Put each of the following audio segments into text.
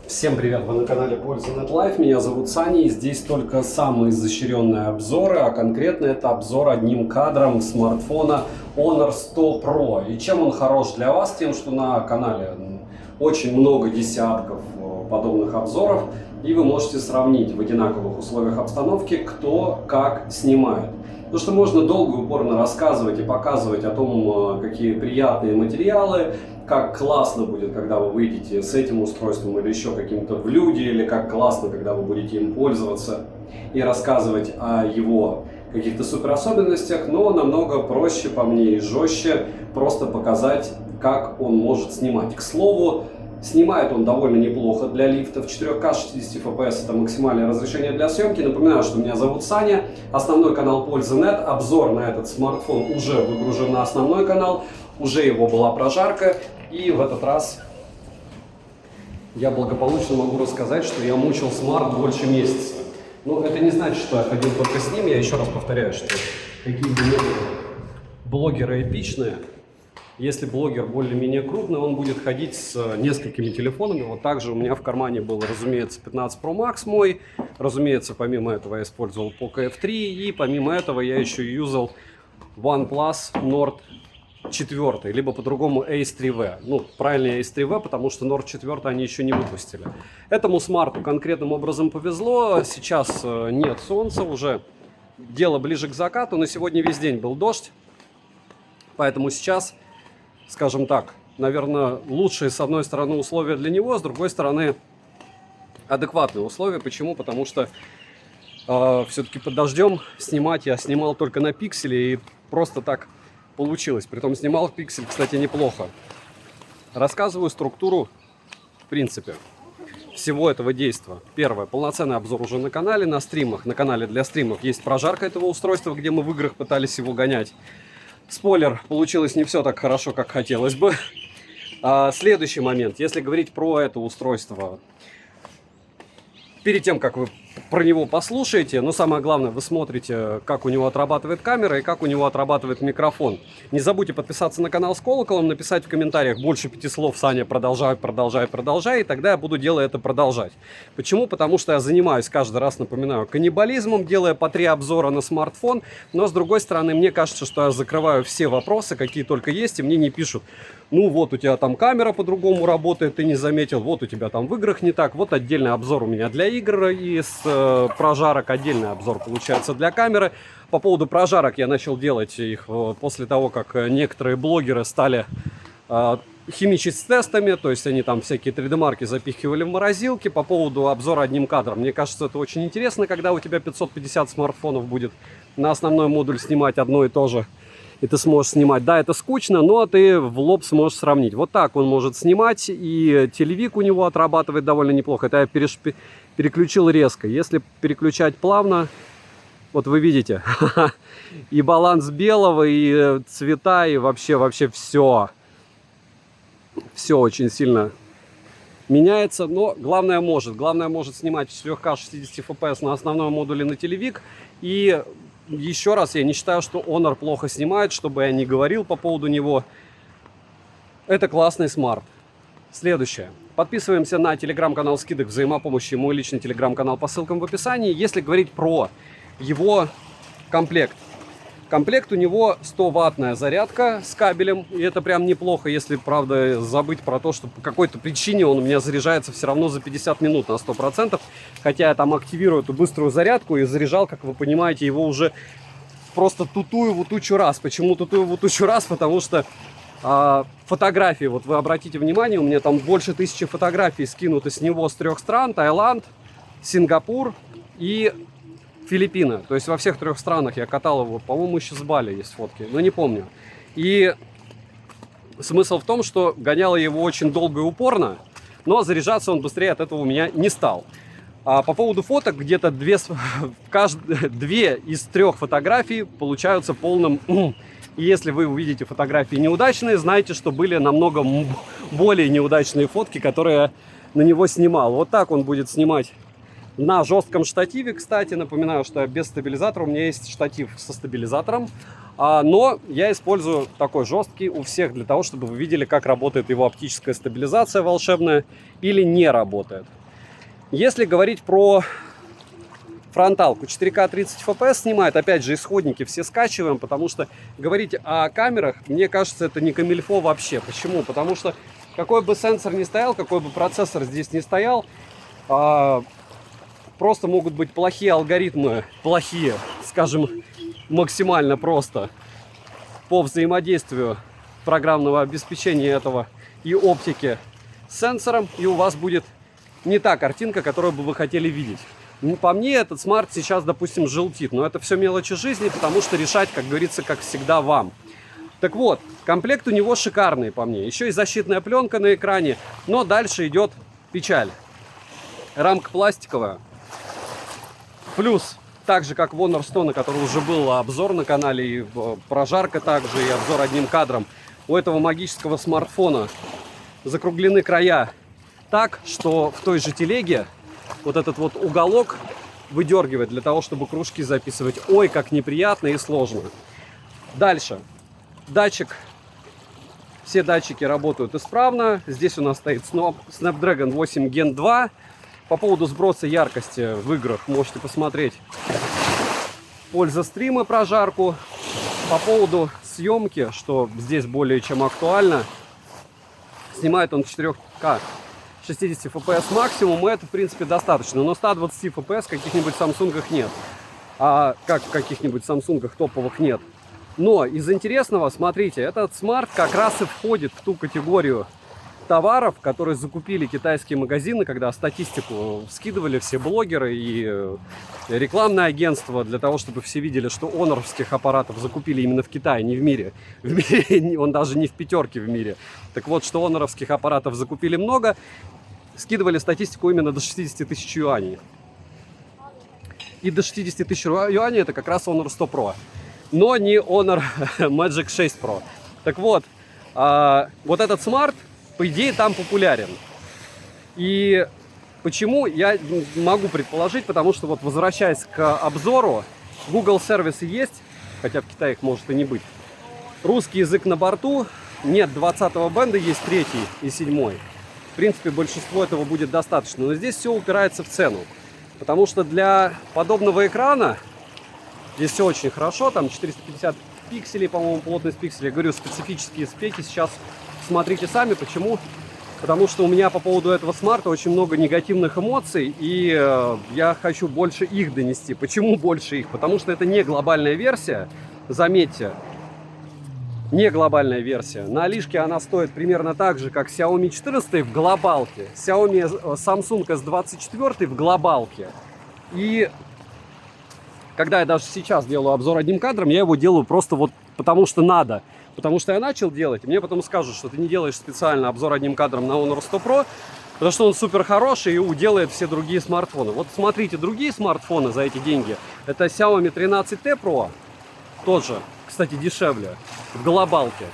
Всем привет! Вы на канале Польза.нет Live. Меня зовут Саня, и здесь только самые изощренные обзоры, а конкретно это обзор одним кадром смартфона Honor 100 Pro. И чем он хорош для вас? Тем, что на канале очень много десятков подобных обзоров, и вы можете сравнить в одинаковых условиях обстановки, кто как снимает. Потому что можно долго и упорно рассказывать и показывать о том, какие приятные материалы, как классно будет, когда вы выйдете с этим устройством или еще каким-то в люди, или как классно, когда вы будете им пользоваться, и рассказывать о его каких-то суперособенностях, но намного проще по мне и жестче просто показать, как он может снимать. К слову, снимает он довольно неплохо для лифта. В 4К 60 FPS это максимальное разрешение для съемки. Напоминаю, что меня зовут Саня, основной канал Польза.нет. Обзор на этот смартфон уже выгружен на основной канал, уже его была прожарка. И в этот раз я благополучно могу рассказать, что я мучил смарт больше месяца. Но это не значит, что я ходил только с ним. Я еще раз повторяю, что какие бы ни были блогеры эпичные, если блогер более-менее крупный, он будет ходить с несколькими телефонами. Вот также у меня в кармане был, разумеется, 15 Pro Max мой. Разумеется, помимо этого я использовал Poco F3. И помимо этого я еще юзал OnePlus Nord 4, либо по-другому Ace 3V. Ну, правильнее Ace 3V, потому что Nord 4 они еще не выпустили. Этому смарту конкретным образом повезло. Сейчас нет солнца, уже дело ближе к закату. Но сегодня весь день был дождь. Поэтому сейчас, скажем так, наверное, лучшие с одной стороны условия для него, с другой стороны адекватные условия. Почему? Потому что все-таки под дождем снимать я снимал только на пикселе, и просто так получилось. Притом снимал пиксель, кстати, неплохо. Рассказываю структуру, в принципе, всего этого действия. Первое. Полноценный обзор уже на канале, на стримах. На канале для стримов есть прожарка этого устройства, где мы в играх пытались его гонять. Спойлер, получилось не все так хорошо, как хотелось бы. Следующий момент. Если говорить про это устройство, перед тем, как вы про него послушаете, но самое главное, вы смотрите, как у него отрабатывает камера и как у него отрабатывает микрофон. Не забудьте подписаться на канал с колоколом, написать в комментариях больше 5 слов: Саня, продолжай, продолжай, продолжай, и тогда я буду делать это продолжать. Почему? Потому что я занимаюсь, каждый раз напоминаю, каннибализмом, делая по 3 обзора на смартфон, но с другой стороны, мне кажется, что я закрываю все вопросы, какие только есть, и мне не пишут: ну вот у тебя там камера по-другому работает, ты не заметил, вот у тебя там в играх не так, вот отдельный обзор у меня для игр, и с прожарок отдельный обзор получается для камеры. По поводу прожарок я начал делать их после того, как некоторые блогеры стали химичить с тестами, то есть они там всякие 3D-марки запихивали в морозилки. По поводу обзора одним кадром, мне кажется, это очень интересно, когда у тебя 550 смартфонов будет на основной модуль снимать одно и то же, и ты сможешь снимать. Да, это скучно, но ты в лоб сможешь сравнить. Вот так он может снимать, и телевик у него отрабатывает довольно неплохо. Это я переключил резко. Если переключать плавно, вот вы видите, и баланс белого, и цвета, и вообще все. Все очень сильно меняется, но главное может снимать 4К 60 FPS на основном модуле на телевик. И еще раз, я не считаю, что Honor плохо снимает, чтобы я не говорил по поводу него. Это классный смарт. Следующее. Подписываемся на телеграм-канал скидок взаимопомощи, мой личный телеграм-канал по ссылкам в описании. Если говорить про его комплект. Комплект у него 100-ваттная зарядка с кабелем. И это прям неплохо, если, правда, забыть про то, что по какой-то причине он у меня заряжается все равно за 50 минут на 100%. Хотя я там активирую эту быструю зарядку и заряжал, как вы понимаете, его уже просто тутуеву тучу раз. Почему тутуеву тучу раз? Потому что фотографии, вот вы обратите внимание, у меня там больше 1000 фотографий скинуты с него с 3 стран: Таиланд, Сингапур и Филиппины. То есть во всех 3 странах я катал его. По-моему, еще с Бали есть фотки, но не помню. И смысл в том, что гонял его очень долго и упорно, но заряжаться он быстрее от этого у меня не стал. А по поводу фоток, где-то 2 из 3 фотографий получаются полным. И если вы увидите фотографии неудачные, знайте, что были намного более неудачные фотки, которые я на него снимал. Вот так он будет снимать на жестком штативе. Кстати, напоминаю, что я без стабилизатора. У меня есть штатив со стабилизатором. Но я использую такой жесткий у всех для того, чтобы вы видели, как работает его оптическая стабилизация волшебная или не работает. Если говорить про фронталку, 4К 30 FPS снимает, опять же, исходники все скачиваем, потому что говорить о камерах, мне кажется, это не камильфо вообще. Почему? Потому что какой бы сенсор ни стоял, какой бы процессор здесь ни стоял, просто могут быть плохие алгоритмы, плохие, скажем, максимально просто по взаимодействию программного обеспечения этого и оптики с сенсором, и у вас будет не та картинка, которую бы вы хотели видеть. По мне, этот смарт сейчас, допустим, желтит, но это все мелочи жизни, потому что решать, как говорится, как всегда, вам. Так вот, комплект у него шикарный, по мне. Еще и защитная пленка на экране, но дальше идет печаль. Рамка пластиковая. Плюс, так же как в Honor 100, на который уже был обзор на канале, и прожарка также, и обзор одним кадром, у этого магического смартфона закруглены края так, что в той же телеге вот этот вот уголок выдергивает для того, чтобы кружки записывать. Ой, как неприятно и сложно. Дальше. Датчик. Все датчики работают исправно. Здесь у нас стоит Snapdragon 8 Gen 2. По поводу сброса яркости в играх можете посмотреть польза стрима прожарку. По поводу съемки, что здесь более чем актуально, снимает он 4К 60 FPS максимум, и это в принципе достаточно. Но 120 FPS в каких-нибудь Samsung нет. А как в каких-нибудь Samsung топовых нет. Но из интересного, смотрите, этот смарт как раз и входит в ту категорию товаров, которые закупили китайские магазины, когда статистику скидывали все блогеры и рекламное агентство для того, чтобы все видели, что оноровских аппаратов закупили именно в Китае, не в мире. В мире он даже не в пятерке в мире. Так вот, что оноровских аппаратов закупили много, скидывали статистику именно до 60 тысяч юаней. И до 60 тысяч юаней это как раз Honor 100 Pro. Но не Honor Magic 6 Pro. Так вот, вот этот смарт, по идее, там популярен. И почему, я могу предположить, потому что вот возвращаясь к обзору, Google сервисы есть, хотя в Китае их может и не быть. Русский язык на борту, нет 20-го бенда, есть 3-й и 7-й. В принципе, большинство этого будет достаточно. Но здесь все упирается в цену. Потому что для подобного экрана здесь все очень хорошо. Там 450 пикселей, по-моему, плотность пикселей. Я говорю, специфические спеки сейчас смотрите сами. Почему? Потому что у меня по поводу этого смарта очень много негативных эмоций. И я хочу больше их донести. Почему больше их? Потому что это не глобальная версия. Заметьте. Не глобальная версия. На Алишке она стоит примерно так же, как Xiaomi 14 в глобалке. Samsung S24 в глобалке. И когда я даже сейчас делаю обзор одним кадром, я его делаю просто вот потому что надо. Потому что я начал делать, и мне потом скажут, что ты не делаешь специально обзор одним кадром на Honor 100 Pro, потому что он супер хороший и уделает все другие смартфоны. Вот смотрите, другие смартфоны за эти деньги. Это Xiaomi 13T Pro, тот же, кстати, дешевле, в глобалке.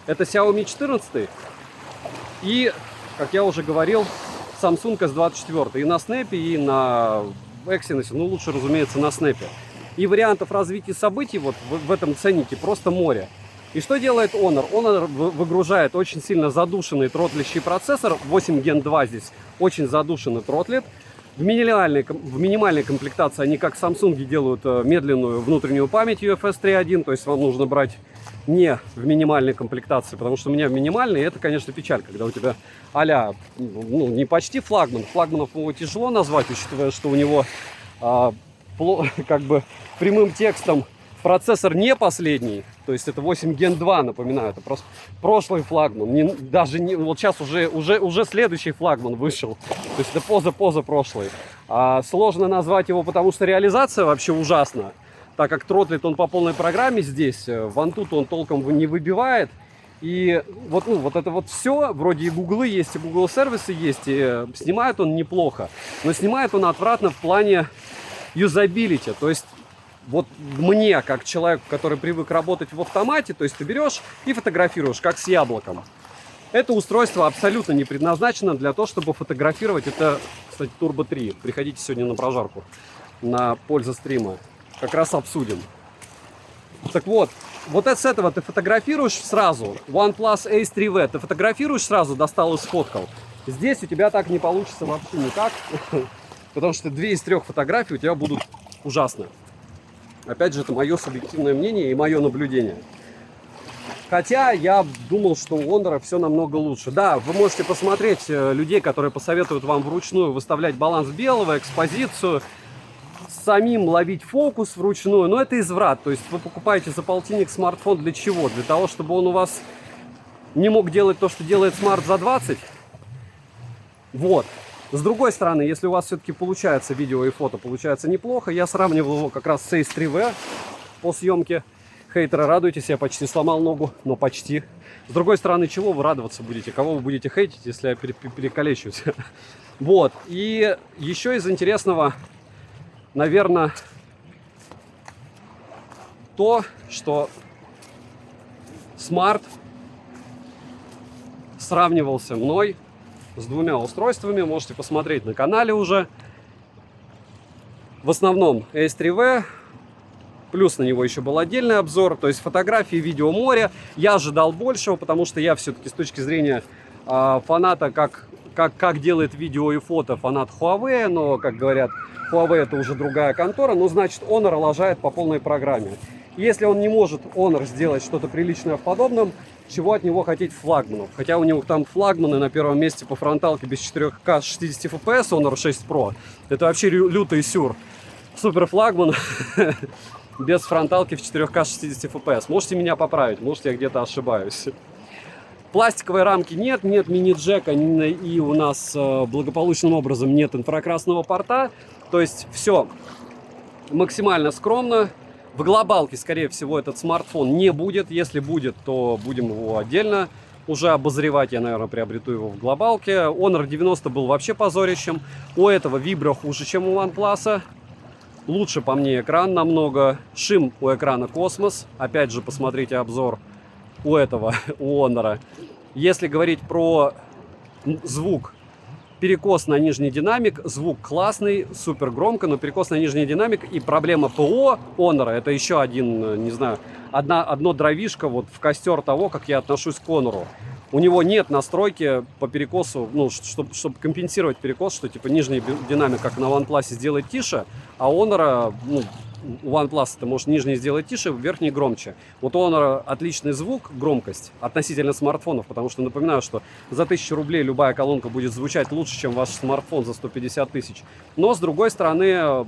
Это Xiaomi 14 и, как я уже говорил, Samsung S24. И на Snap, и на Exynos, ну лучше, разумеется, на Snap. И вариантов развития событий вот в этом ценнике просто море. И что делает Honor? Honor выгружает очень сильно задушенный тротлищий процессор. 8 Gen 2 здесь очень задушенный тротлит. В минимальной комплектации они, как Samsung, делают медленную внутреннюю память UFS 3.1. То есть вам нужно брать не в минимальной комплектации, потому что у меня в минимальной. И это, конечно, печаль, когда у тебя а-ля, ну, не почти флагман. Флагманов его тяжело назвать, учитывая, что у него как бы прямым текстом процессор не последний, то есть это 8 Gen 2, напоминаю, это просто прошлый флагман, даже не, вот сейчас уже следующий флагман вышел, то есть это позапрошлый. Сложно назвать его, потому что реализация вообще ужасна, так как тротлит он по полной программе здесь, в Antutu он толком не выбивает, и вот, ну, вот это вот все, вроде и гуглы есть, и Google сервисы есть, и снимает он неплохо, но снимает он отвратно в плане юзабилити, то есть вот мне, как человек, который привык работать в автомате, то есть ты берешь и фотографируешь, как с яблоком. Это устройство абсолютно не предназначено для того, чтобы фотографировать. Это, кстати, Turbo 3. Приходите сегодня на прожарку, на пользу стрима. Как раз обсудим. Так вот, Вот с этого ты фотографируешь сразу. OnePlus Ace 3V ты фотографируешь сразу, достал и сфоткал. Здесь у тебя так не получится вообще никак. Потому что 2 из 3 фотографий у тебя будут ужасны. Опять же, это мое субъективное мнение и мое наблюдение. Хотя я думал, что у Honor все намного лучше. Да, вы можете посмотреть людей, которые посоветуют вам вручную выставлять баланс белого, экспозицию, самим ловить фокус вручную, но это изврат. То есть вы покупаете за полтинник смартфон для чего? Для того, чтобы он у вас не мог делать то, что делает смарт за 20? Вот. С другой стороны, если у вас все-таки получается видео и фото, получается неплохо, я сравнивал его как раз с Ace 3V по съемке. Хейтеры, радуйтесь, я почти сломал ногу, но почти. С другой стороны, чего вы радоваться будете? Кого вы будете хейтить, если я перекалечусь? Вот. И еще из интересного, наверное, то, что Smart сравнивался мной с 2 устройствами. Можете посмотреть на канале уже. В основном Ace 3V. Плюс на него еще был отдельный обзор. То есть фотографии, видео, море. Я ожидал большего, потому что я все-таки с точки зрения фаната, как делает видео и фото, фанат Huawei. Но, как говорят, Huawei это уже другая контора. Ну, значит, Honor лажает по полной программе. Если он не может, Honor, сделать что-то приличное в подобном, чего от него хотеть флагманов? Хотя у него там флагманы на первом месте по фронталке без 4К 60 FPS, Honor 6 Pro. Это вообще лютый сюр. Супер флагман без фронталки в 4К 60 FPS. Можете меня поправить, может я где-то ошибаюсь. Пластиковой рамки нет, нет мини-джека, и у нас благополучным образом нет инфракрасного порта. То есть все максимально скромно. В глобалке, скорее всего, этот смартфон не будет. Если будет, то будем его отдельно уже обозревать. Я, наверное, приобрету его в глобалке. Honor 90 был вообще позорищем. У этого вибро хуже, чем у OnePlus. Лучше по мне экран намного. Шим у экрана космос. Опять же, посмотрите обзор у этого, у Honor. Если говорить про звук, перекос на нижний динамик, звук классный, супер громко, но перекос на нижний динамик и проблема ПО Honor, это еще один, не знаю, одно дровишко вот в костер того, как я отношусь к Honor. У него нет настройки по перекосу, ну, чтобы компенсировать перекос, что типа нижний динамик, как на OnePlus, сделать тише, а Honor, ну, у OnePlus ты можешь нижний сделать тише, верхний громче. Вот у Honor отличный звук, громкость относительно смартфонов, потому что напоминаю, что за 1000 рублей любая колонка будет звучать лучше, чем ваш смартфон за 150 тысяч. Но с другой стороны,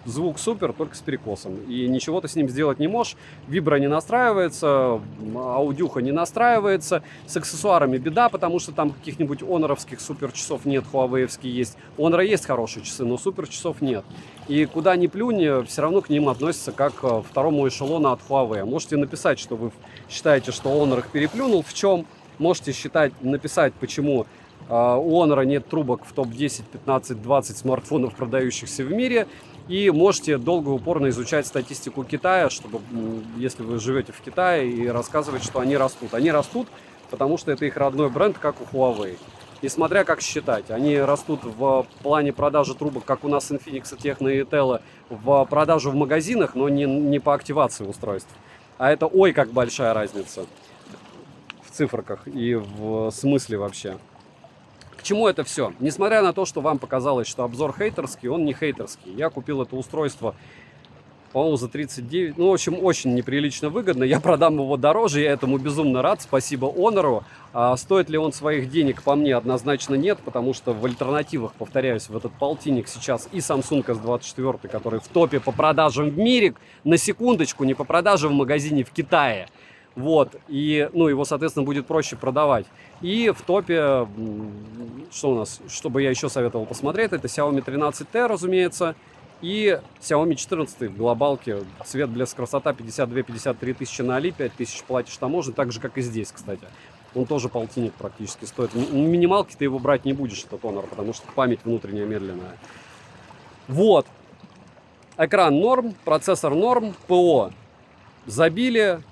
звук супер, только с перекосом. И ничего ты с ним сделать не можешь. Вибро не настраивается, аудюха не настраивается. С аксессуарами беда, потому что там каких-нибудь оноровских супер часов нет, хуавеевские есть. У Honor есть хорошие часы, но супер часов нет. И куда ни плюнь, все равно к ним относятся как к второму эшелону от Huawei. Можете написать, что вы считаете, что Honor их переплюнул. В чем? Можете написать, почему у Honor нет трубок в топ-10, 15, 20 смартфонов, продающихся в мире. И можете долго и упорно изучать статистику Китая, чтобы, если вы живете в Китае, и рассказывать, что они растут. Они растут, потому что это их родной бренд, как у Huawei. И смотря как считать, они растут в плане продажи трубок, как у нас Infinix, Tecno и Intel, в продажу в магазинах, но не по активации устройств. А это ой как большая разница в циферках и в смысле вообще. К чему это все? Несмотря на то, что вам показалось, что обзор хейтерский, он не хейтерский. Я купил это устройство, по-моему, за 39. Ну, в общем, очень неприлично выгодно. Я продам его дороже, я этому безумно рад. Спасибо Honor. А стоит ли он своих денег, по мне, однозначно нет, потому что в альтернативах, повторяюсь, в этот полтинник сейчас и Samsung S24, который в топе по продажам в мире, на секундочку, не по продажам в магазине в Китае. Вот, и, ну, его, соответственно, будет проще продавать. И в топе, что у нас, чтобы я еще советовал посмотреть, это Xiaomi 13T, разумеется, и Xiaomi 14 в глобалке. Цвет, блеск, красота, 52-53 тысячи на Али, 5 тысяч платишь таможню, так же, как и здесь, кстати. Он тоже полтинник практически стоит. Минималки ты его брать не будешь, этот Honor, потому что память внутренняя медленная. Вот. Экран норм, процессор норм, ПО забили.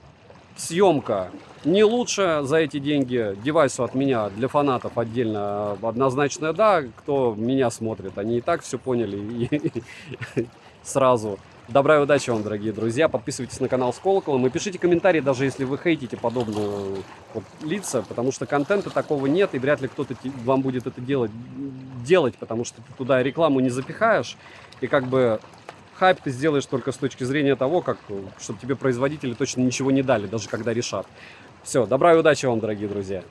Съемка не лучше за эти деньги. Девайсу от меня для фанатов отдельно однозначно да. Кто меня смотрит, они и так все поняли и сразу. Добра и удачи вам, дорогие друзья. Подписывайтесь на канал с колоколом и пишите комментарии, даже если вы хейтите подобные вот лица, потому что контента такого нет, и вряд ли кто-то вам будет это делать, потому что ты туда рекламу не запихаешь, и как бы хайп ты сделаешь только с точки зрения того, как, чтобы тебе производители точно ничего не дали, даже когда решат. Все, добра и удачи вам, дорогие друзья.